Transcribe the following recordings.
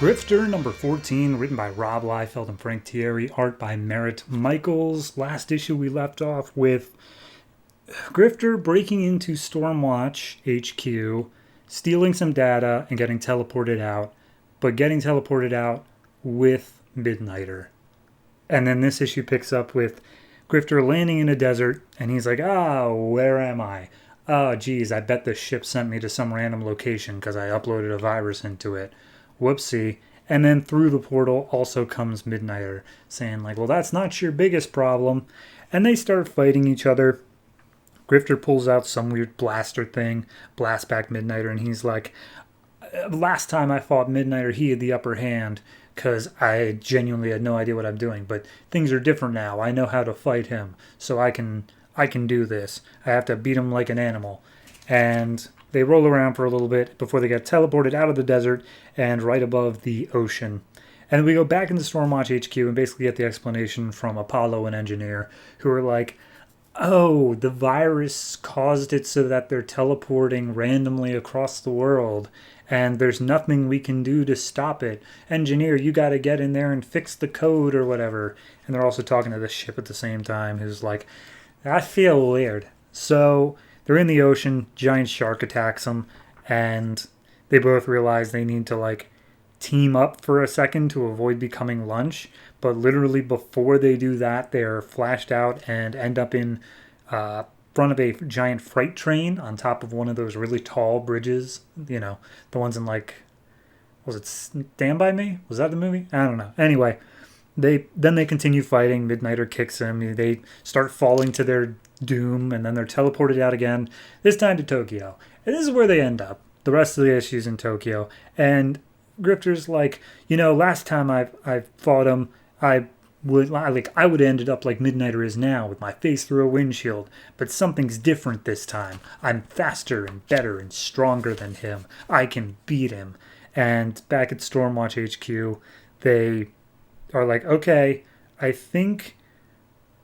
Grifter number 14, written by Rob Liefeld and Frank Thierry, art by Merritt Michaels. Last issue we left off with Grifter breaking into Stormwatch HQ, stealing some data, and getting teleported out, but getting teleported out with Midnighter. And then this issue picks up with Grifter landing in a desert, and he's like, where am I? Oh, geez, I bet the ship sent me to some random location because I uploaded a virus into it. Whoopsie. And then through the portal also comes Midnighter, saying like, well, that's not your biggest problem. And they start fighting each other. Grifter pulls out some weird blaster thing, blasts back Midnighter, and he's like, last time I fought Midnighter, he had the upper hand because I genuinely had no idea what I'm doing. But things are different now. I know how to fight him, so I can do this. I have to beat him like an animal. And they roll around for a little bit before they get teleported out of the desert and right above the ocean. And we go back into Stormwatch HQ and basically get the explanation from Apollo and Engineer, who are like, oh, the virus caused it so that they're teleporting randomly across the world, and there's nothing we can do to stop it. Engineer, you got to get in there and fix the code or whatever. And they're also talking to the ship at the same time, who's like, I feel weird. So they're in the ocean, giant shark attacks them, and they both realize they need to like team up for a second to avoid becoming lunch. But literally before they do that, they're flashed out and end up in front of a giant freight train on top of one of those really tall bridges. You know, the ones in like, was it Stand By Me? Was that the movie? I don't know. Anyway, they continue fighting. Midnighter kicks him. They start falling to their doom, and then they're teleported out again, this time to Tokyo. And this is where they end up. The rest of the issues in Tokyo. And Grifter's like, last time I fought him, I would have ended up like Midnighter is now, with my face through a windshield. But something's different this time. I'm faster and better and stronger than him. I can beat him. And back at Stormwatch HQ, they are like, okay, I think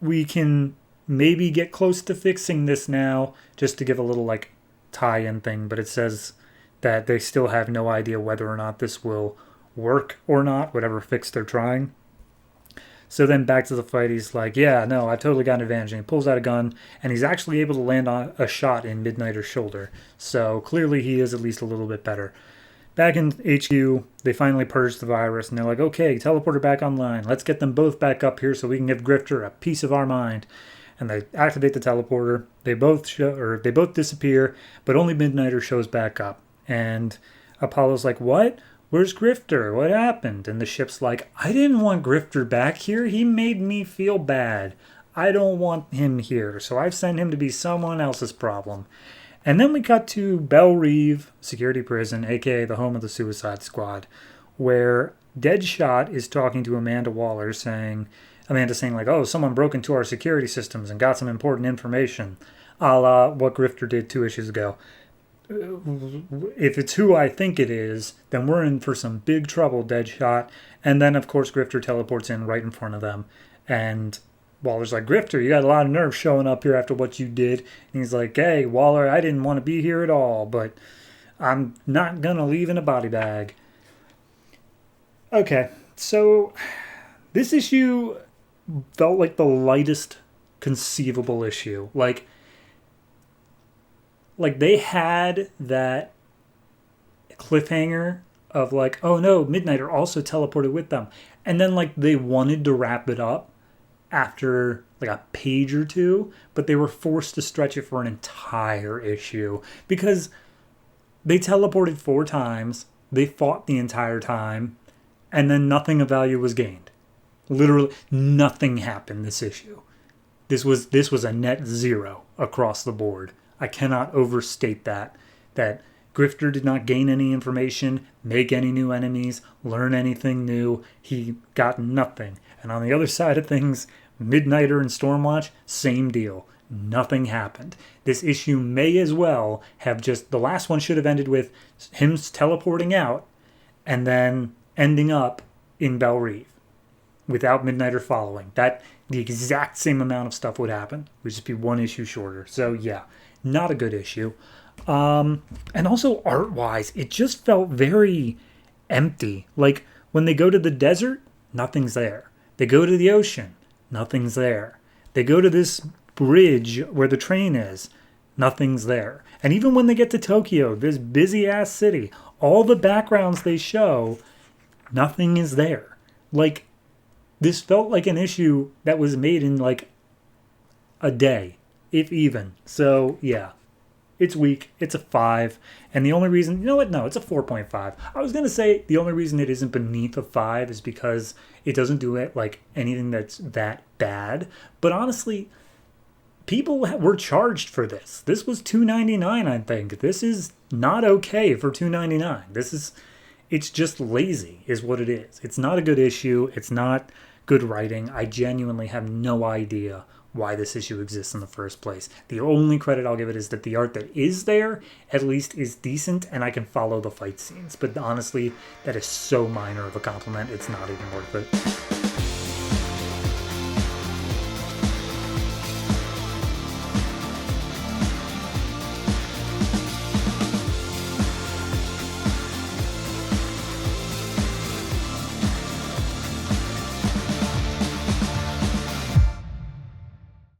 we can maybe get close to fixing this now, just to give a little like tie-in thing. But it says that they still have no idea whether or not this will work or not, whatever fix they're trying. So then back to the fight, he's like, yeah, no, I totally got an advantage. And he pulls out a gun, and he's actually able to land on a shot in Midnighter's shoulder. So clearly he is at least a little bit better. Back in HQ, they finally purge the virus, and they're like, okay, teleporter back online. Let's get them both back up here so we can give Grifter a piece of our mind. And they activate the teleporter. They both disappear, but only Midnighter shows back up. And Apollo's like, what? Where's Grifter? What happened? And the ship's like, I didn't want Grifter back here. He made me feel bad. I don't want him here, so I've sent him to be someone else's problem. And then we cut to Belle Reve Security Prison, aka the home of the Suicide Squad, where Deadshot is talking to Amanda Waller, saying like, oh, someone broke into our security systems and got some important information, a la what Grifter did 2 issues ago. If it's who I think it is, then we're in for some big trouble, Deadshot. And then, of course, Grifter teleports in right in front of them. And Waller's like, Grifter, you got a lot of nerve showing up here after what you did. And he's like, hey, Waller, I didn't want to be here at all, but I'm not going to leave in a body bag. Okay, so this issue felt like the lightest conceivable issue. Like they had that cliffhanger of like, oh no, Midnighter also teleported with them. And then like they wanted to wrap it up after like a page or two, but they were forced to stretch it for an entire issue because they teleported 4 times, they fought the entire time, and then nothing of value was gained. Literally nothing happened this issue. This was a net zero across the board. I cannot overstate that Grifter did not gain any information, make any new enemies, learn anything new. He got nothing. And on the other side of things, Midnighter and Stormwatch, same deal. Nothing happened. This issue may as well have the last one should have ended with him teleporting out and then ending up in Belle Reve without Midnighter following. The exact same amount of stuff would happen. It would just be 1 issue shorter. So yeah, not a good issue. And also art-wise, it just felt very empty. Like when they go to the desert, nothing's there. They go to the ocean, nothing's there. They go to this bridge where the train is, nothing's there. And even when they get to Tokyo, this busy ass city, all the backgrounds they show, nothing is there. Like, this felt like an issue that was made in like a day, if even. So yeah, it's weak. It's a 5. And the only reason, you know what? No, it's a 4.5. I was going to say the only reason it isn't beneath a 5 is because it doesn't do it like anything that's that bad. But honestly, people were charged for this. This was $2.99, I think. This is not okay for $2.99. It's just lazy is what it is. It's not a good issue. It's not good writing. I genuinely have no idea why this issue exists in the first place. The only credit I'll give it is that the art that is there at least is decent and I can follow the fight scenes. But honestly, that is so minor of a compliment, it's not even worth it.